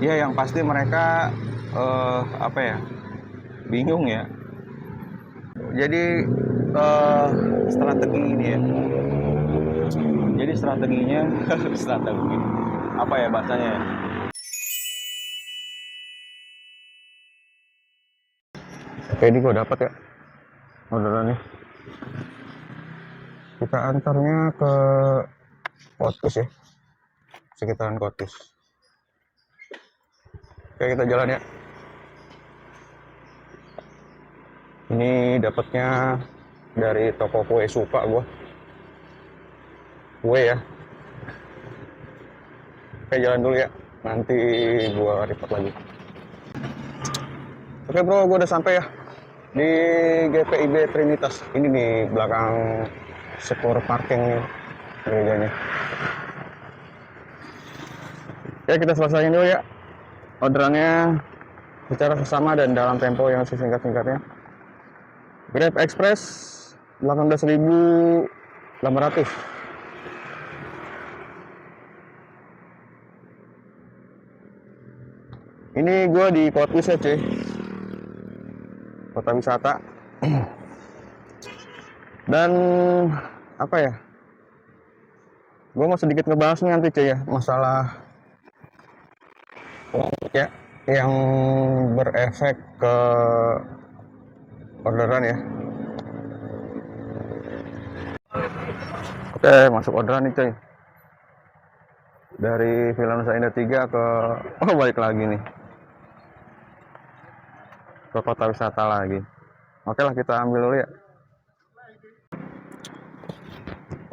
Ya yang pasti mereka apa ya, bingung ya. Jadi strategi ini ya, jadi strateginya strategi apa ya bahasanya ya. Oke, ini gue dapat ya orderannya. Kita antarnya ke Kotus ya, sekitaran Kotus. Oke, kita jalan ya. Ini dapatnya dari toko kue suka gua. Kue ya. Oke, jalan dulu ya. Nanti gua report lagi. Oke bro, gua udah sampai ya di GPIB Trinitas. Ini di belakang sektor parking gerejanya. Oke, kita selesaiin dulu ya orderannya secara sesama dan dalam tempo yang sesingkat-singkatnya. Grab Express 18.800. Ini gue di Kotus ya cuy, kota wisata. Dan apa ya, gue mau sedikit ngebahas nih nanti cuy ya, masalah ya yang berefek ke orderan ya. Oke, masuk orderan nih cuy. Dari Villa Nusa Indah 3 ke balik lagi nih ke kota wisata lagi. Oke lah, kita ambil dulu ya.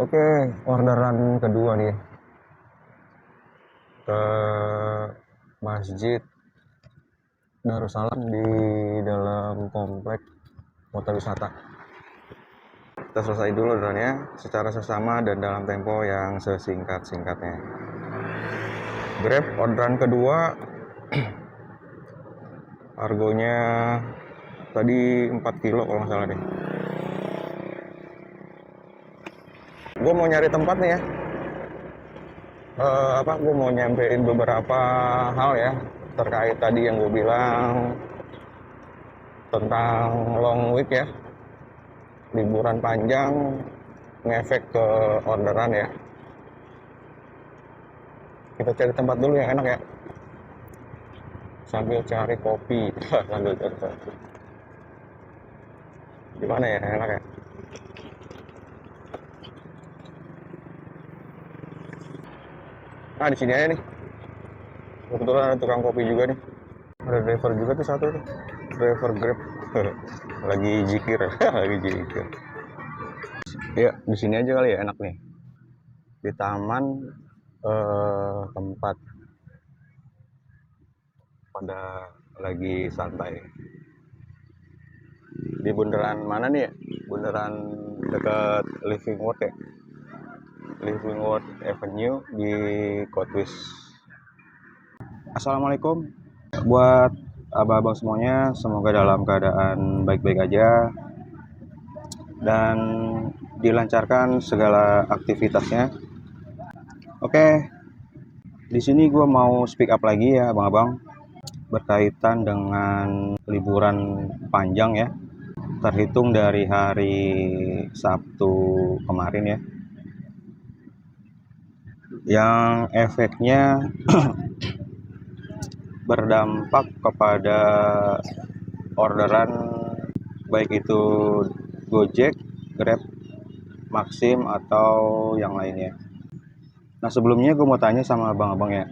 Oke, orderan kedua nih ke Masjid Darussalam di dalam komplek kota wisata. Kita selesai dulu orderannya secara sesama dan dalam tempo yang sesingkat-singkatnya. Grab orderan kedua harganya tadi 4 kilo kalau nggak salah deh. Gue mau nyari tempat nih ya. Gue mau nyampein beberapa hal ya terkait tadi yang gue bilang tentang long week ya, liburan panjang ngefek ke orderan ya. Kita cari tempat dulu yang enak ya, sambil cari kopi. Sambil cari kopi gimana ya enak ya. Nah, di sini aja nih. Kebetulan ada tukang kopi juga nih. Ada driver juga tuh satu tuh. Driver Grab. Lagi zikir. Lagi zikir. Ya, di sini aja kali ya enak nih. Di taman tempat pada lagi santai. Di bundaran mana nih ya? Bundaran dekat Living World ya. Living World Avenue di Kotwis. Assalamualaikum buat abang-abang semuanya, semoga dalam keadaan baik-baik aja dan dilancarkan segala aktivitasnya. Oke, di sini gue mau speak up lagi ya abang-abang berkaitan dengan liburan panjang ya, terhitung dari hari Sabtu kemarin ya, yang efeknya berdampak kepada orderan baik itu Gojek, Grab, Maxim atau yang lainnya. Nah sebelumnya gue mau tanya sama abang-abang ya,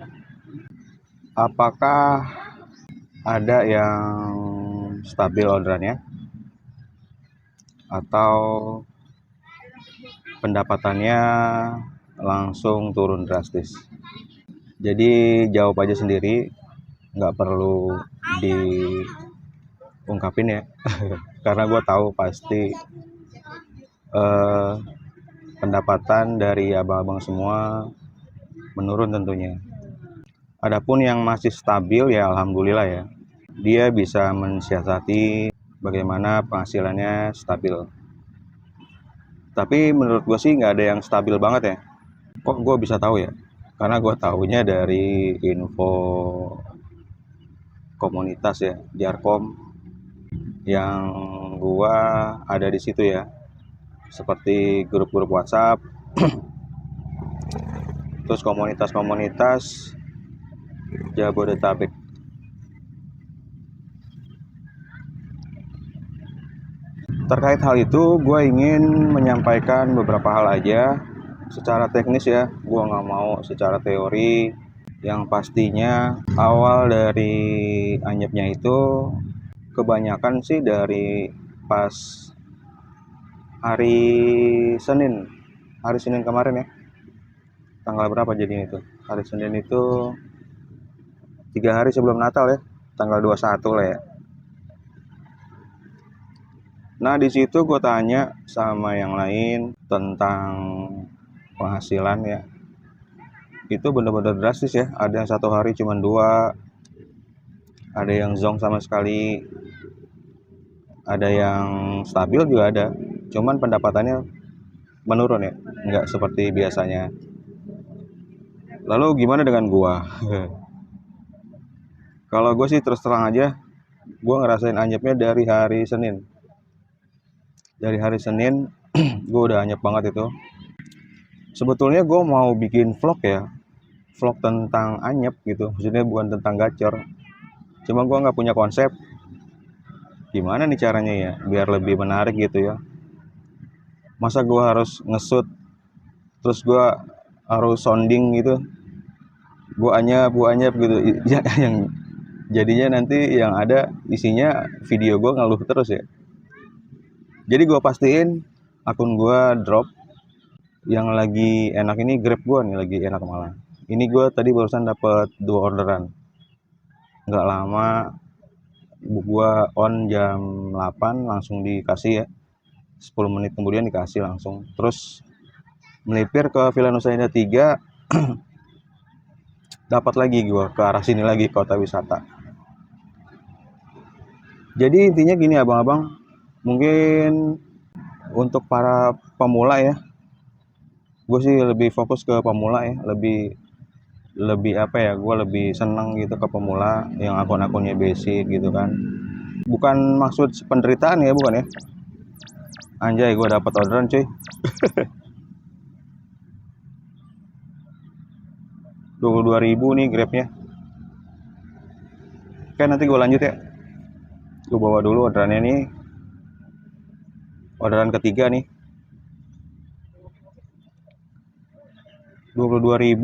apakah ada yang stabil orderannya atau pendapatannya langsung turun drastis? Jadi jawab aja sendiri, nggak perlu diungkapin ya. Karena gue tahu pasti pendapatan dari abang-abang semua menurun tentunya. Adapun yang masih stabil ya alhamdulillah ya, dia bisa mensiasati bagaimana penghasilannya stabil. Tapi menurut gue sih nggak ada yang stabil banget ya. Kok gue bisa tahu ya? Karena gue tahunya dari info komunitas ya, Jarkom, yang gua ada di situ ya, seperti grup-grup WhatsApp, terus komunitas-komunitas Jabodetabek. Terkait hal itu, gue ingin menyampaikan beberapa hal aja secara teknis ya. Gue nggak mau secara teori. Yang pastinya awal dari anyepnya itu kebanyakan sih dari pas hari Senin. Hari Senin kemarin ya. Tanggal berapa jadi itu? Hari Senin itu 3 hari sebelum Natal ya. Tanggal 21 lah ya. Nah di situ gue tanya sama yang lain tentang penghasilan ya, itu bener-bener drastis ya. Ada yang 1 hari cuma 2, ada yang zonk sama sekali, ada yang stabil juga ada. Cuman pendapatannya menurun ya, nggak seperti biasanya. Lalu gimana dengan gua? Kalau gue sih terus terang aja, gue ngerasain anyepnya dari hari Senin. Dari hari Senin gue udah anyep banget itu. Sebetulnya gue mau bikin vlog ya, vlog tentang anyep gitu, maksudnya bukan tentang gacor. Cuma gue nggak punya konsep gimana nih caranya ya biar lebih menarik gitu ya. Masa gue harus ngesut, terus gue harus sounding gitu, gue anyep gitu ya, yang jadinya nanti yang ada isinya video gue ngeluh terus ya. Jadi gue pastiin akun gue drop. Yang lagi enak ini Grab gue nih lagi enak malah. Ini gue tadi barusan dapat 2 orderan. Nggak lama, gue on jam 8 langsung dikasih ya. 10 menit kemudian dikasih langsung. Terus melipir ke Villa Nusa Indah 3. Dapat lagi gue ke arah sini lagi, kota wisata. Jadi intinya gini abang-abang, mungkin untuk para pemula ya, gue sih lebih fokus ke pemula ya, lebih apa ya, gue lebih seneng gitu ke pemula yang akun-akunnya basic gitu kan. Bukan maksud penderitaan ya, bukan ya. Anjay, gue dapat orderan cuy. 22.000 nih Grabnya. Oke, nanti gue lanjut ya. Gue bawa dulu orderannya nih. Orderan ketiga nih. 22.000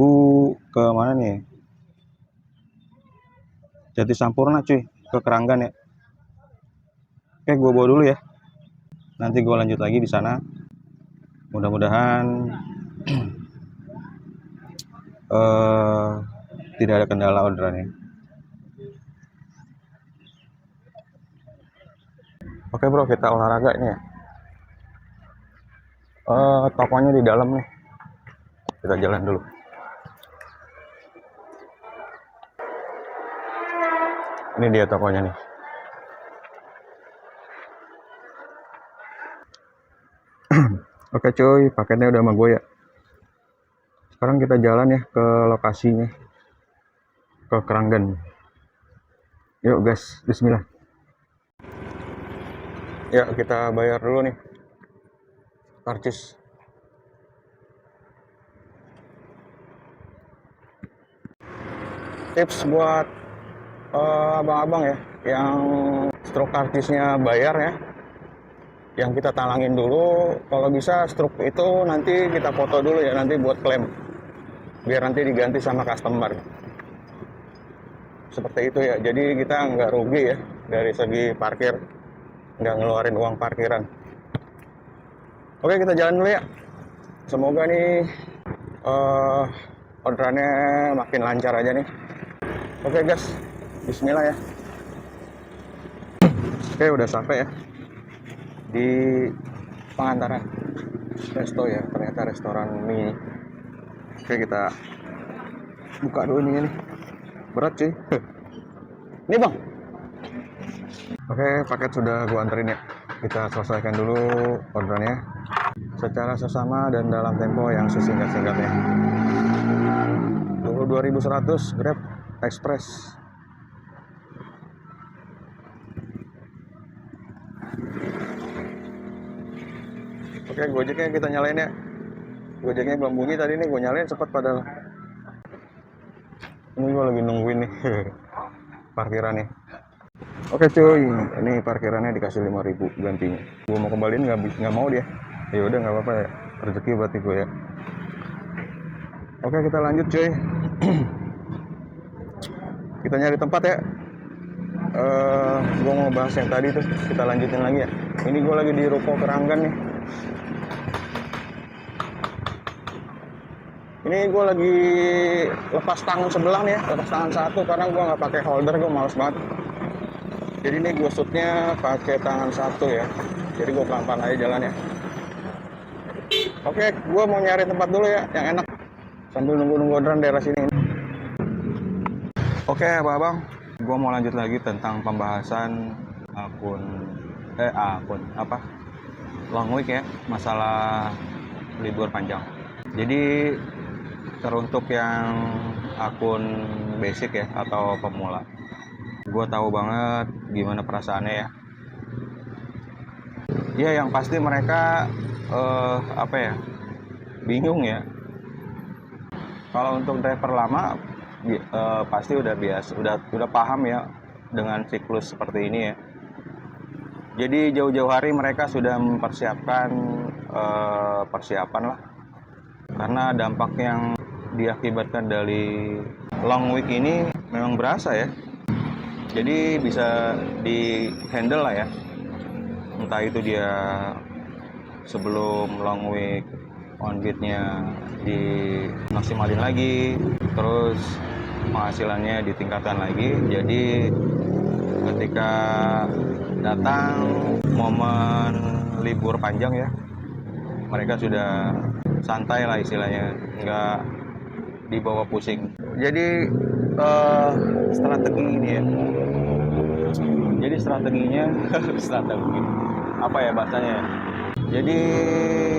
ke mana nih? Jati Sampurna cuy, ke Keranggan ya. Oke, gue bawa dulu ya. Nanti gue lanjut lagi di sana. Mudah-mudahan tidak ada kendala orderannya. Oke bro, kita olahraga ini ya. Tokonya di dalam nih. Kita jalan dulu. Ini dia tokonya nih. Oke cuy, paketnya udah sama gue ya. Sekarang kita jalan ya ke lokasinya, ke Keranggan. Yuk guys, bismillah. Ya, kita bayar dulu nih. Karcis. Tips buat abang-abang ya, yang stroke karcisnya bayar ya. Yang kita talangin dulu, kalau bisa stroke itu nanti kita foto dulu ya, nanti buat klaim. Biar nanti diganti sama customer. Seperti itu ya, jadi kita nggak rugi ya dari segi parkir, nggak ngeluarin uang parkiran. Oke, kita jalan dulu ya. Semoga nih orderannya makin lancar aja nih. Oke guys, bismillah ya. Oke, udah sampai ya di Pangandaran resto ya, ternyata restoran mie. Oke, kita buka dulu ininya nih, berat cuy. Ini bang. Oke, paket sudah gua anterin ya. Kita selesaikan dulu orderannya secara sesama dan dalam tempo yang sesingkat-singkatnya. 22.100 Grab Express. Oke, Gojeknya kita nyalain ya. Gojeknya belum bunyi tadi nih, gue nyalain cepet padahal. Ini gue lagi nungguin nih parkirannya. Oke cuy, ini parkirannya dikasih 5.000 gantinya. Gue mau kembaliin nggak mau dia. Ya udah nggak apa-apa ya, rezeki berarti gue ya. Oke kita lanjut cuy. Kita nyari tempat ya. Gue mau bahas yang tadi tuh, kita lanjutin lagi ya. Ini gue lagi di Ruko Keranggan nih. Ini gue lagi lepas tangan sebelah nih ya, lepas tangan satu karena gue nggak pakai holder, gue males banget. Jadi ini gue shootnya pakai tangan satu ya. Jadi gue pelan-pelan aja jalan ya. Oke, gue mau nyari tempat dulu ya, yang enak sambil nunggu-nunggu orderan daerah sini. Oke, abang-abang, gue mau lanjut lagi tentang pembahasan akun long week ya, masalah libur panjang. Jadi teruntuk yang akun basic ya atau pemula, gue tahu banget gimana perasaannya ya. Ya yang pasti mereka bingung ya. Kalau untuk driver lama pasti udah biasa, udah paham ya dengan siklus seperti ini ya. Jadi jauh-jauh hari mereka sudah mempersiapkan persiapan lah, karena dampak yang diakibatkan dari long week ini memang berasa ya. Jadi bisa di handle lah ya, entah itu dia sebelum long week on beatnya dimaksimalin lagi, terus penghasilannya ditingkatkan lagi. Jadi ketika datang momen libur panjang ya, mereka sudah santai lah istilahnya, nggak dibawa pusing. Jadi strategi ini ya, jadi strateginya strategi apa ya bahasanya. Jadi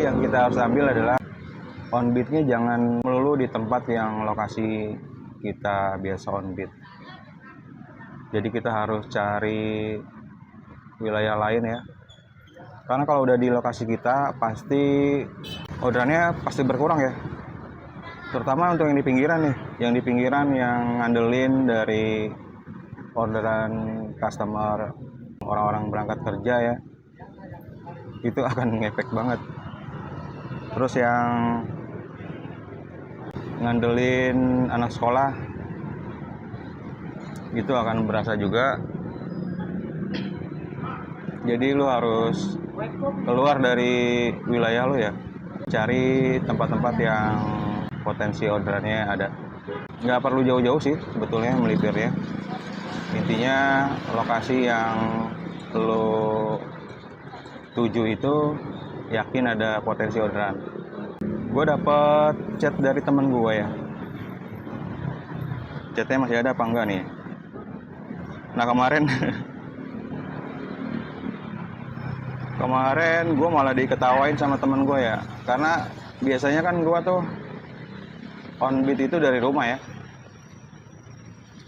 yang kita harus ambil adalah on beatnya jangan melulu di tempat yang lokasi kita biasa on beat. Jadi kita harus cari wilayah lain ya, karena kalau udah di lokasi kita pasti orderannya pasti berkurang ya, terutama untuk yang di pinggiran nih, yang di pinggiran yang ngandelin dari orderan customer, orang-orang berangkat kerja ya, itu akan ngefek banget. Terus yang ngandelin anak sekolah itu akan berasa juga. Jadi lu harus keluar dari wilayah lu ya, cari tempat-tempat yang potensi orderannya ada. Nggak perlu jauh-jauh sih sebetulnya melipirnya. Intinya lokasi yang lu tuju itu yakin ada potensi orderan. Gue dapet chat dari temen gue ya. Chatnya masih ada apa enggak nih? Nah kemarin gue malah diketawain sama temen gue ya, karena biasanya kan gue tuh on beat itu dari rumah ya,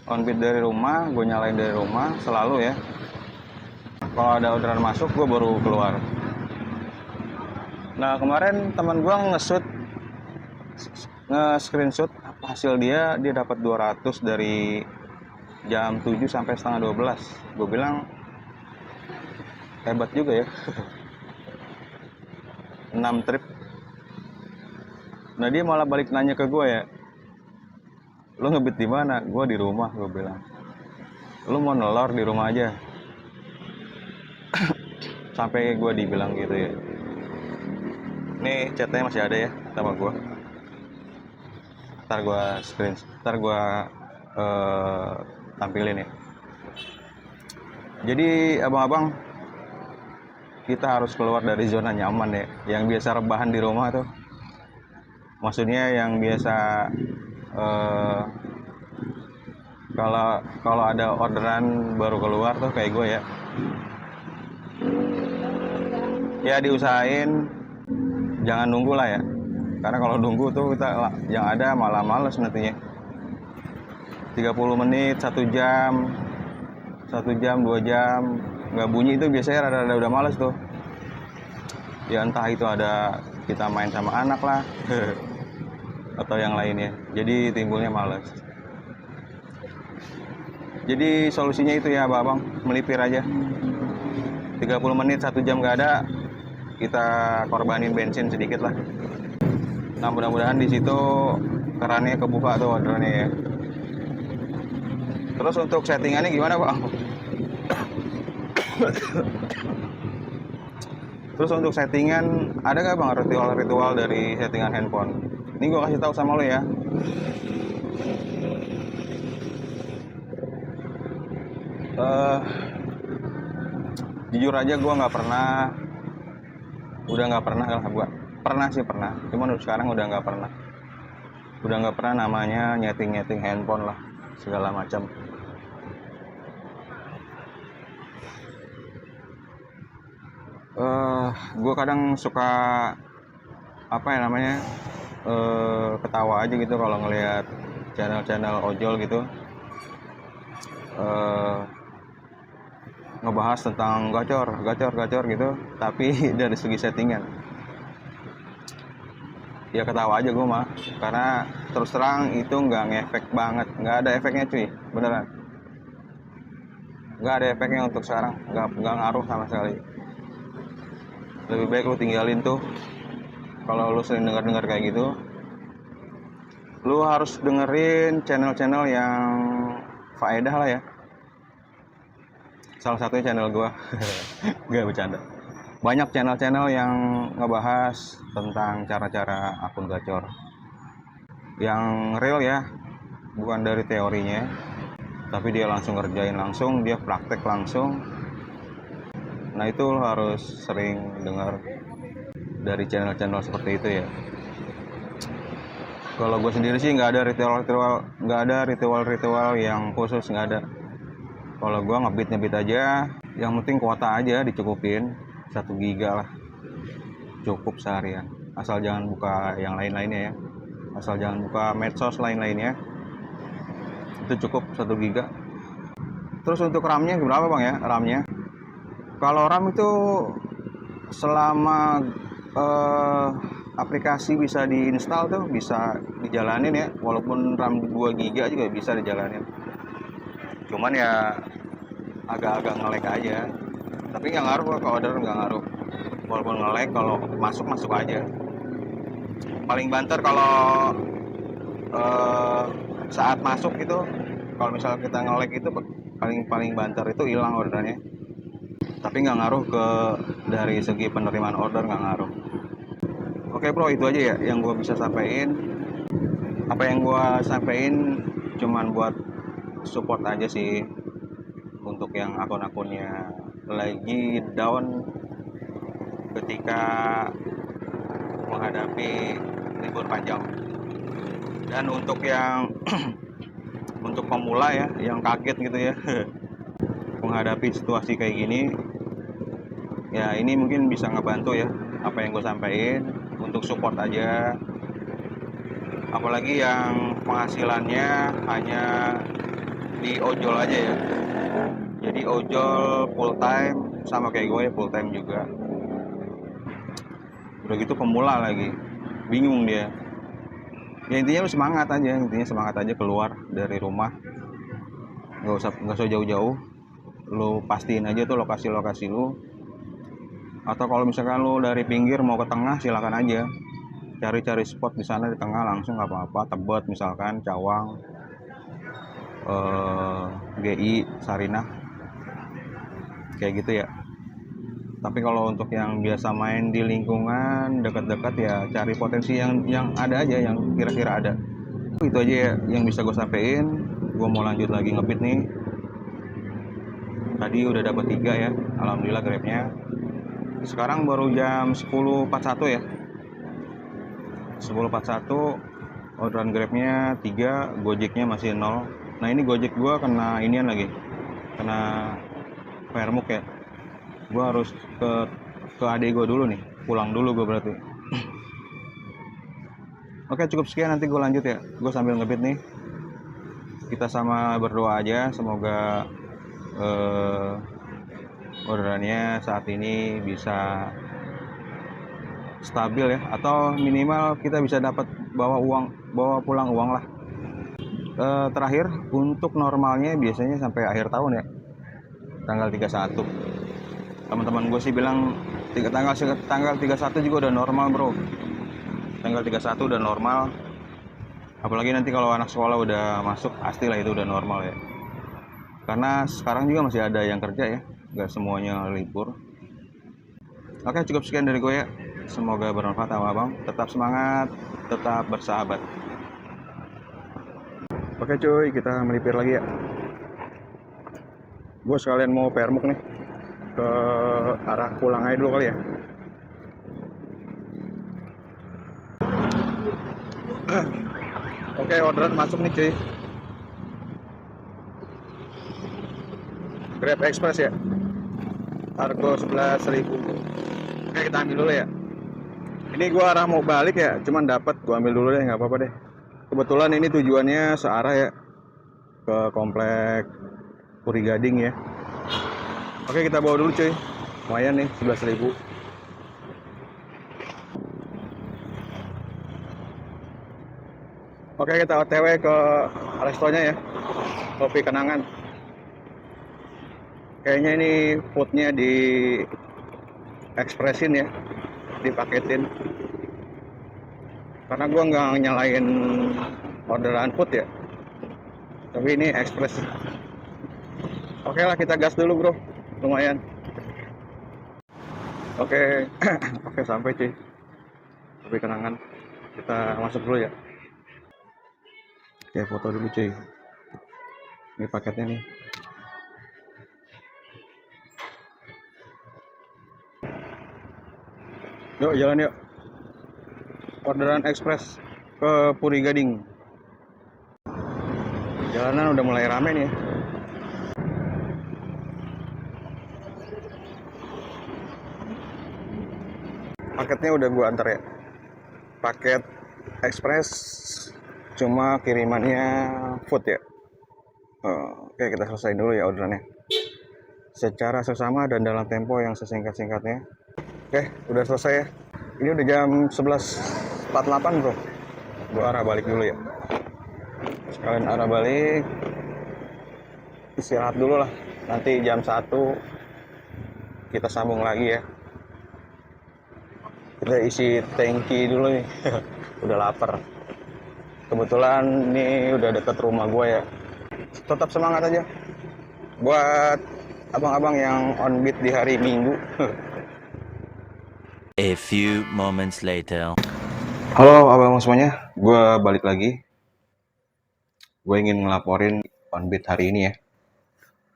on beat dari rumah, gue nyalain dari rumah selalu ya. Kalau ada orderan masuk gue baru keluar. Nah kemarin teman gue nge-screenshot hasil dia dapat 200 dari jam 7 sampai setengah 12. Gue bilang hebat juga ya. 6 trip. Nah dia malah balik nanya ke gue ya, lu ngebit di mana? Gue di rumah, gue bilang. Lu mau nelor di rumah aja. Sampai gue dibilang gitu ya. Nih chatnya masih ada ya sama gue. Ntar gue tampilin ya. Jadi abang-abang, kita harus keluar dari zona nyaman ya, yang biasa rebahan di rumah tuh. Maksudnya yang biasa kalau ada orderan baru keluar tuh kayak gue ya. Ya diusahain jangan nunggu lah ya, karena kalau nunggu tuh kita yang ada malah males nantinya. 30 menit, 1 jam, 2 jam nggak bunyi itu biasanya rada-rada udah males tuh. Ya entah itu ada kita main sama anak lah atau yang lainnya, jadi timbulnya males. Jadi solusinya itu ya abang, melipir aja 30 menit 1 jam gak ada, kita korbanin bensin sedikit lah. Nah mudah-mudahan di situ kerannya kebuka tuh ordernya ya. Terus untuk settingannya gimana bang? Terus untuk settingan ada nggak bang ritual-ritual dari settingan handphone? Ini gue kasih tahu sama lo ya. Uh, Jujur aja gue nggak pernah, udah nggak pernah lah gue. Pernah sih pernah, cuman sekarang udah nggak pernah namanya nyeting handphone lah segala macam. Gue kadang suka apa ya namanya ketawa aja gitu kalau ngelihat channel-channel ojol gitu ngebahas tentang gacor gitu, tapi dari segi settingan ya ketawa aja gue mah, karena terus terang itu nggak ngefek banget, nggak ada efeknya cuy, beneran nggak ada efeknya untuk sekarang, nggak ngaruh sama sekali. Lebih baik lu tinggalin tuh. Kalau lu sering dengar kayak gitu, lu harus dengerin channel-channel yang faedah lah ya. Salah satunya channel gua. Gak bercanda. Banyak channel-channel yang ngebahas tentang cara-cara akun gacor yang real ya, bukan dari teorinya, tapi dia langsung ngerjain langsung, dia praktek langsung. Nah itu lo harus sering dengar dari channel-channel seperti itu ya. Kalau gue sendiri sih nggak ada ritual yang khusus, nggak ada. Kalau gue ngebit aja, yang penting kuota aja dicukupin 1 giga lah, cukup seharian. Asal jangan buka yang lain-lainnya ya, asal jangan buka medsos lain-lainnya, itu cukup 1 giga. Terus untuk RAM-nya berapa bang ya RAM-nya? Kalau RAM itu selama aplikasi bisa diinstal tuh bisa dijalanin ya, walaupun RAM 2 giga juga bisa dijalanin. Cuman ya agak-agak nge-lag aja, tapi nggak ngaruh ke order, nggak ngaruh. Walaupun nge-lag, kalau masuk aja. Paling banter kalau saat masuk itu, kalau misalnya kita nge-lag itu paling banter itu hilang ordernya, tapi nggak ngaruh ke dari segi penerimaan order, nggak ngaruh. Oke bro, itu aja ya yang gue bisa sampaikan. Apa yang gue sampaikan cuman buat support aja sih, untuk yang akun-akunnya lagi down ketika menghadapi libur panjang. Dan untuk yang untuk pemula ya, yang kaget gitu ya menghadapi situasi kayak gini, ya ini mungkin bisa ngebantu ya apa yang gue sampaikan, untuk support aja. Apalagi yang penghasilannya hanya di ojol aja ya, jadi ojol full time, sama kayak gue full time juga. Udah gitu pemula lagi, bingung dia. Ya intinya lu semangat aja keluar dari rumah, nggak usah jauh-jauh. Lu pastiin aja tuh lokasi lu, atau kalau misalkan lu dari pinggir mau ke tengah silakan aja, cari spot di sana di tengah langsung, nggak apa-apa. Tebet misalkan, Cawang, GI, Sarinah, kayak gitu ya. Tapi kalau untuk yang biasa main di lingkungan dekat-dekat ya cari potensi yang ada aja, yang kira-kira ada. Itu aja ya yang bisa gue sampein. Gue mau lanjut lagi ngebit nih. Tadi udah dapat 3 ya, alhamdulillah grabnya. Sekarang baru jam 10.41 ya, 10.41. Orderan grabnya 3, gojeknya masih 0. Nah ini gojek gue kena inian lagi, kena permuk ya. Gue harus ke adik gue dulu nih, pulang dulu gue berarti. Oke, cukup sekian, nanti gue lanjut ya. Gue sambil ngebit nih. Kita sama berdoa aja, semoga orderannya saat ini bisa stabil ya, atau minimal kita bisa dapat bawa pulang uang lah. Terakhir untuk normalnya biasanya sampai akhir tahun ya, tanggal 31. Teman-teman gue sih bilang tanggal 31 juga udah normal bro. Tanggal 31 udah normal. Apalagi nanti kalau anak sekolah udah masuk, pastilah itu udah normal ya. Karena sekarang juga masih ada yang kerja ya, nggak semuanya libur. Oke, cukup sekian dari gue ya. Semoga bermanfaat abang. Tetap semangat, tetap bersahabat. Oke cuy, kita melipir lagi ya. Gue sekalian mau permuk nih, ke arah pulang aja dulu kali ya. Oke, orderan masuk nih cuy. Grab Express ya, Argo 11.000. Oke, kita ambil dulu ya. Ini gue arah mau balik ya, cuman dapat gue ambil dulu deh, nggak apa-apa deh. Kebetulan ini tujuannya searah ya, ke komplek Puri Gading ya. Oke, kita bawa dulu cuy. Lumayan nih, 11.000. Oke, kita OTW ke restonya ya, Kopi Kenangan. Kayaknya ini foodnya di ekspresin ya, dipaketin. Karena gua nggak nyalain orderan food ya, tapi ini ekspres. Oke lah, kita gas dulu bro, lumayan. Oke. Oke, sampai cuy, Kopi Kenangan. Kita masuk dulu ya. Oke, foto dulu cuy. Ini paketnya nih. Yuk, jalan yuk. Orderan ekspres ke Puri Gading. Jalanan udah mulai rame nih ya. Paketnya udah gua antar ya. Paket ekspres, cuma kirimannya food ya. Oke, kita selesai dulu ya orderannya. Secara seksama dan dalam tempo yang sesingkat-singkatnya. Oke, udah selesai ya. Ini udah jam 11.48 bro. Gue arah balik dulu ya. Sekalian arah balik. Istirahat dulu lah. Nanti jam 1 kita sambung lagi ya. Kita isi tangki dulu nih. Udah lapar. Kebetulan ini udah deket rumah gue ya. Tetap semangat aja buat abang-abang yang on beat di hari Minggu. A few moments later. Halo abang semuanya, gue balik lagi. Gue ingin ngelaporin on beat hari ini ya,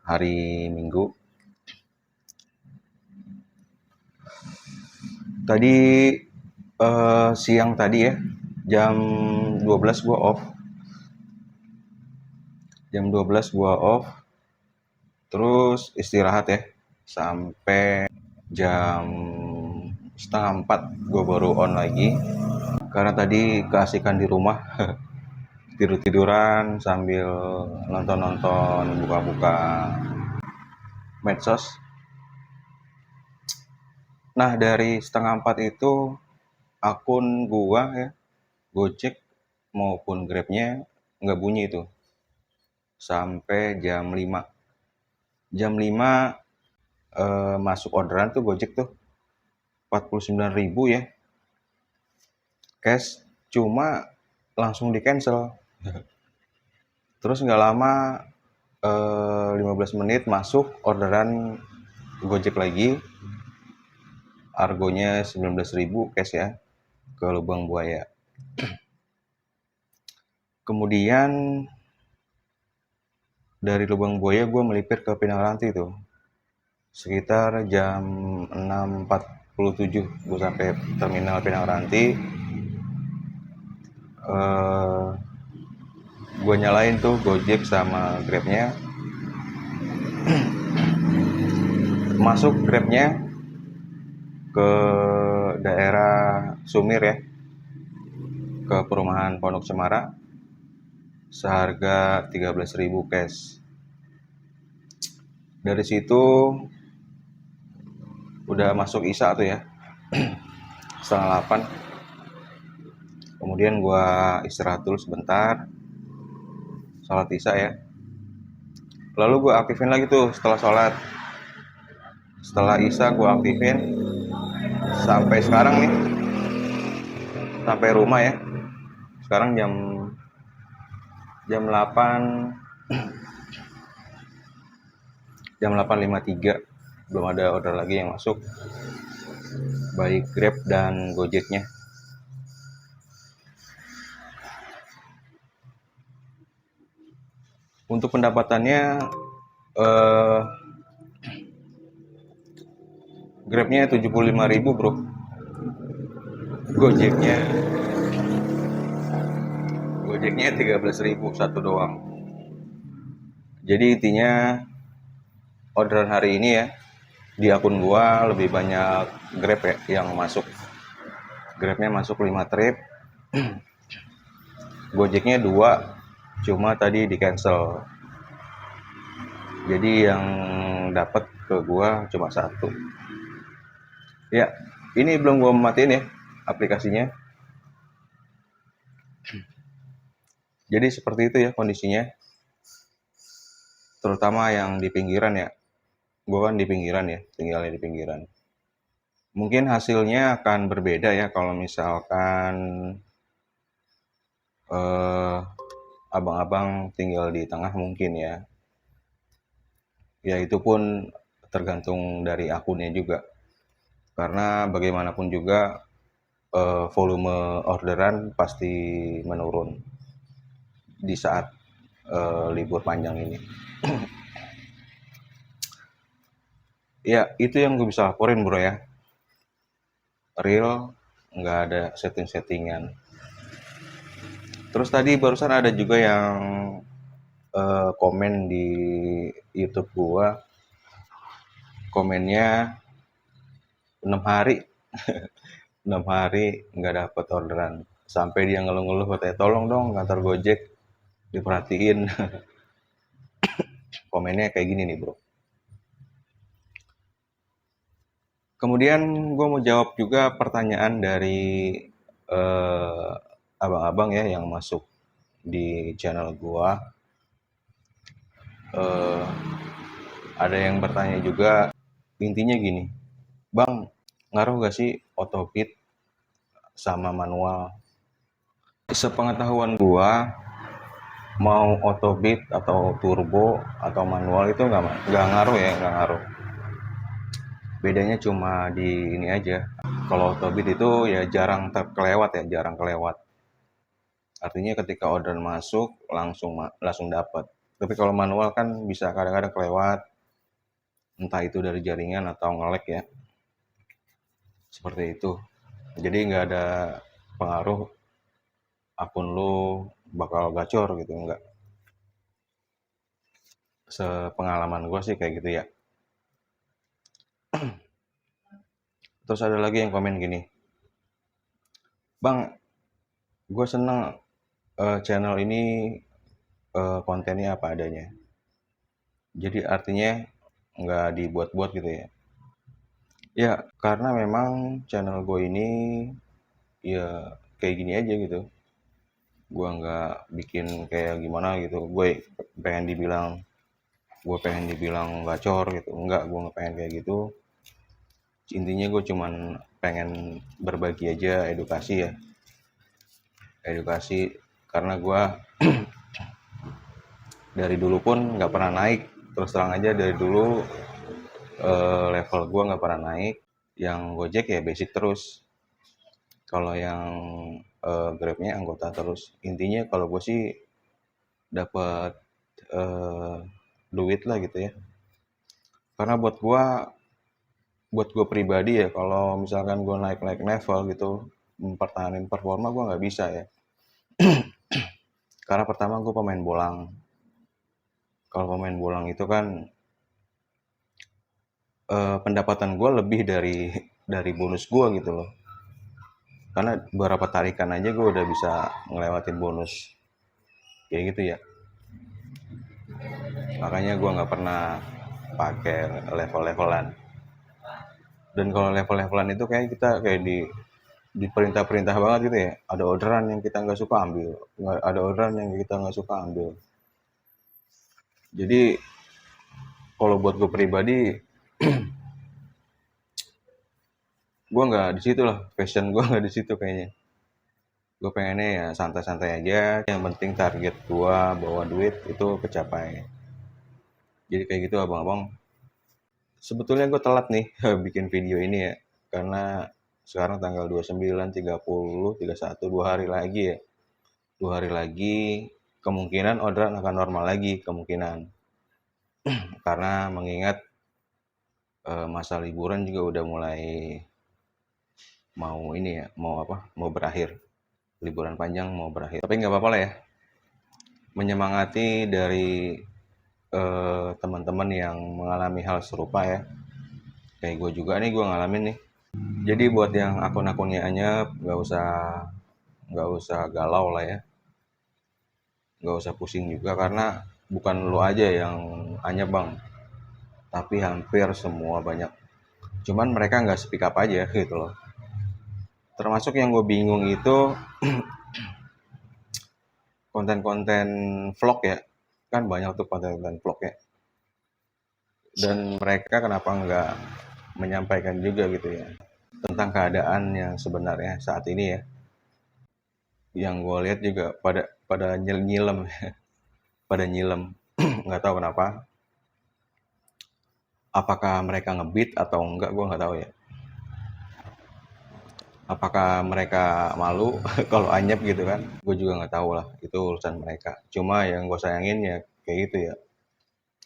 hari Minggu. Tadi siang tadi ya, jam 12 gue off. Jam 12 gue off, terus istirahat ya, sampai jam setengah 4 gue baru on lagi. Karena tadi keasikan di rumah, tidur-tiduran sambil nonton-nonton, buka-buka medsos. Nah, dari setengah 4 itu akun gua ya, Gojek maupun Grabnya nggak bunyi itu sampai jam 5. Jam 5 masuk orderan tuh Gojek tuh 49.000 ya cash, cuma langsung di cancel. Terus nggak lama 15 menit masuk orderan Gojek lagi, argonya 19.000 cash ya, ke Lubang Buaya. Kemudian dari Lubang Buaya gue melipir ke Pinang Ranti tuh sekitar jam 6.47 gue sampai terminal Pinang Ranti. Gue nyalain tuh Gojek sama Grabnya. Masuk Grabnya ke daerah Sumir ya, ke perumahan Pondok Cemara, seharga 13.000 cash. Dari situ udah masuk Isya tuh ya. setengah 8. Kemudian gue istirahat dulu sebentar, sholat isya ya. Lalu gue aktifin lagi tuh setelah sholat. Setelah isya gue aktifin sampai sekarang nih, sampai rumah ya. Sekarang jam 8 jam 8.53, belum ada order lagi yang masuk, baik Grab dan Gojeknya. Untuk pendapatannya Grabnya 75.000 bro, Gojeknya 13.000 satu doang. Jadi intinya orderan hari ini ya, di akun gua lebih banyak Grab ya yang masuk. Grabnya masuk 5 trip, Gojeknya 2, cuma tadi di cancel. Jadi yang dapat ke gua cuma 1. Ya, ini belum gua matiin ya aplikasinya. Jadi seperti itu ya kondisinya. Terutama yang di pinggiran ya. Gua kan di pinggiran ya, tinggalnya di pinggiran. Mungkin hasilnya akan berbeda ya kalau misalkan abang-abang tinggal di tengah mungkin ya. Ya itu pun tergantung dari akunnya juga. Karena bagaimanapun juga volume orderan pasti menurun di saat libur panjang ini. Ya itu yang gue bisa laporin bro ya. Real, nggak ada setting-settingan. Terus tadi barusan ada juga yang komen di YouTube gua, komennya 6 hari 6 hari nggak dapet orderan, sampai dia ngeluh-ngeluh katanya tolong dong kantor Gojek diperhatiin. Komennya kayak gini nih bro. Kemudian gue mau jawab juga pertanyaan dari abang-abang ya yang masuk di channel gua. Ada yang bertanya juga, intinya gini, bang ngaruh gak sih autobit sama manual? Sepengetahuan gua, mau autobit atau turbo atau manual itu nggak ngaruh ya, nggak ngaruh. Bedanya cuma di ini aja. Kalau autobit itu ya jarang terkelewat ya, jarang kelewat. Artinya ketika order masuk langsung dapat. Tapi kalau manual kan bisa kadang-kadang kelewat, entah itu dari jaringan atau nge-lag ya. Seperti itu. Jadi nggak ada pengaruh akun lu bakal gacor gitu, enggak. Sepengalaman gue sih kayak gitu ya. Terus ada lagi yang komen gini, bang gue seneng channel ini kontennya apa adanya, jadi artinya nggak dibuat-buat gitu ya. Ya karena memang channel gue ini ya kayak gini aja gitu, gue nggak bikin kayak gimana gitu, gue pengen dibilang gacor gitu, enggak, gue nggak pengen kayak gitu. Intinya gue cuman pengen berbagi aja, edukasi ya, edukasi, karena gue dari dulu pun nggak pernah naik, terus terang aja dari dulu level gue nggak pernah naik. Yang Gojek ya basic terus, kalau yang Grabnya anggota terus. Intinya kalau gue sih dapat duit lah gitu ya, karena buat gue pribadi ya, kalau misalkan gue naik level gitu, mempertahankan performa gue nggak bisa ya. Karena pertama gue pemain bolang. Kalau pemain bolang itu kan pendapatan gue lebih dari bonus gue gitu loh. Karena beberapa tarikan aja gue udah bisa ngelewatin bonus kayak gitu ya. Makanya gue nggak pernah pakai level-levelan. Dan kalau level-levelan itu kayak kita kayak diperintah-perintah banget gitu ya. Ada orderan yang kita nggak suka ambil, ada orderan yang kita nggak suka ambil. Jadi kalau buat gue pribadi, gue nggak di situ lah, passion gue nggak di situ kayaknya. Gue pengennya ya santai-santai aja, yang penting target gue bawa duit itu kecapai. Jadi kayak gitu abang-abang. Sebetulnya gue telat nih bikin video ini ya, karena sekarang tanggal 29, 30, 31, 2 hari lagi ya. 2 hari lagi kemungkinan orderan akan normal lagi, kemungkinan. Karena mengingat masa liburan juga udah mulai mau ini ya, mau apa, mau berakhir. Liburan panjang mau berakhir. Tapi nggak apa-apa lah ya, menyemangati dari teman-teman yang mengalami hal serupa ya. Kayak gue juga nih, gue ngalamin nih. Jadi buat yang akun-akunnya Anyep, nggak usah galau lah ya, nggak usah pusing juga, karena bukan lo aja yang Anyep bang, tapi hampir semua banyak. Cuman mereka nggak speak up aja gitu loh. Termasuk yang gue bingung itu konten-konten vlog ya, kan banyak tuh konten-konten vlog ya. Dan mereka kenapa nggak menyampaikan juga gitu ya tentang keadaan yang sebenarnya saat ini ya. Yang gue lihat juga pada nyilem pada nyilem nggak tahu kenapa, apakah mereka ngebeat atau enggak gue nggak tahu ya, apakah mereka malu kalau Anyep gitu kan, gue juga nggak tahu lah, itu urusan mereka. Cuma yang gue sayangin ya kayak gitu ya,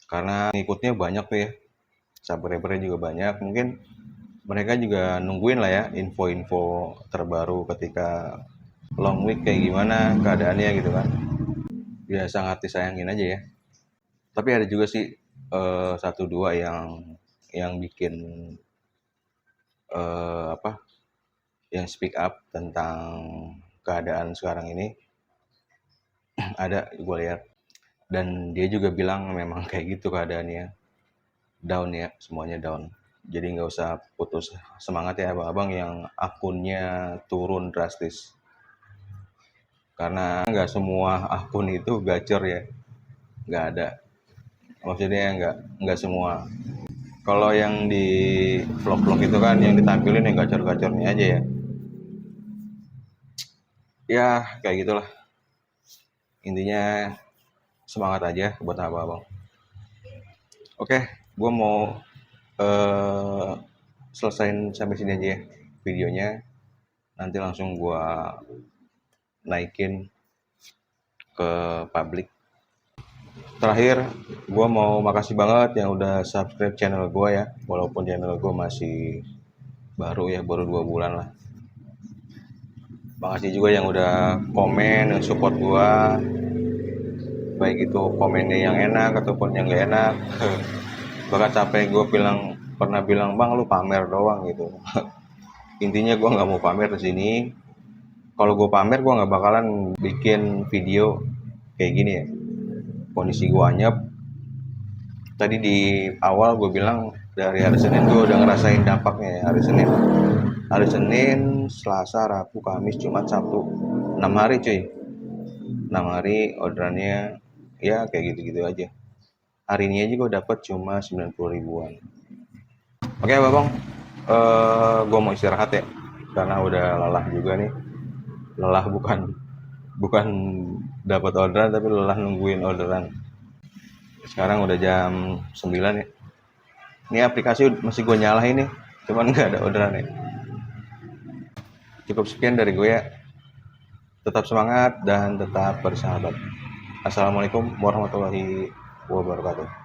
karena ngikutnya banyak tuh ya, subscriber juga banyak. Mungkin mereka juga nungguin lah ya info-info terbaru ketika long week kayak gimana keadaannya gitu kan. Ya sangat disayangin aja ya. Tapi ada juga sih satu dua yang bikin apa, yang speak up tentang keadaan sekarang ini. Ada, gue lihat, dan dia juga bilang memang kayak gitu keadaannya, down ya, semuanya down. Jadi nggak usah putus semangat ya abang-abang yang akunnya turun drastis, karena nggak semua akun itu gacor ya, nggak ada, maksudnya nggak semua. Kalau yang di vlog-vlog itu kan yang ditampilin yang gacor-gacornya aja ya. Ya kayak gitulah. Intinya semangat aja buat abang-abang. Oke, gue mau selesain sampai sini aja ya videonya. Nanti langsung gue naikin ke publik. Terakhir, gue mau makasih banget yang udah subscribe channel gue ya. Walaupun channel gue masih baru ya, baru 2 bulan lah. Makasih juga yang udah komen, yang support gue. Baik itu komennya yang enak ataupun yang gak enak. Bahkan sampai gue pernah bilang, bang lu pamer doang gitu. Intinya gue nggak mau pamer di sini. Kalau gue pamer, gue nggak bakalan bikin video kayak gini ya. Kondisi gue Anyep. Tadi di awal gue bilang dari hari Senin gue udah ngerasain dampaknya ya. Hari Senin, Selasa, Rabu, Kamis, Jumat, Sabtu, 6 hari cuy. 6 hari orderannya ya kayak gitu-gitu aja. Hari ini aja gue dapet cuma 90 ribuan. Oke babang, gue mau istirahat ya, karena udah lelah juga nih. Lelah bukan dapat orderan, tapi lelah nungguin orderan. Sekarang udah jam 9 ya. Ini aplikasi masih gue nyalain nih, cuman nggak ada orderan ya. Cukup sekian dari gue ya. Tetap semangat dan tetap bersahabat. Assalamualaikum warahmatullahi wabarakatuh.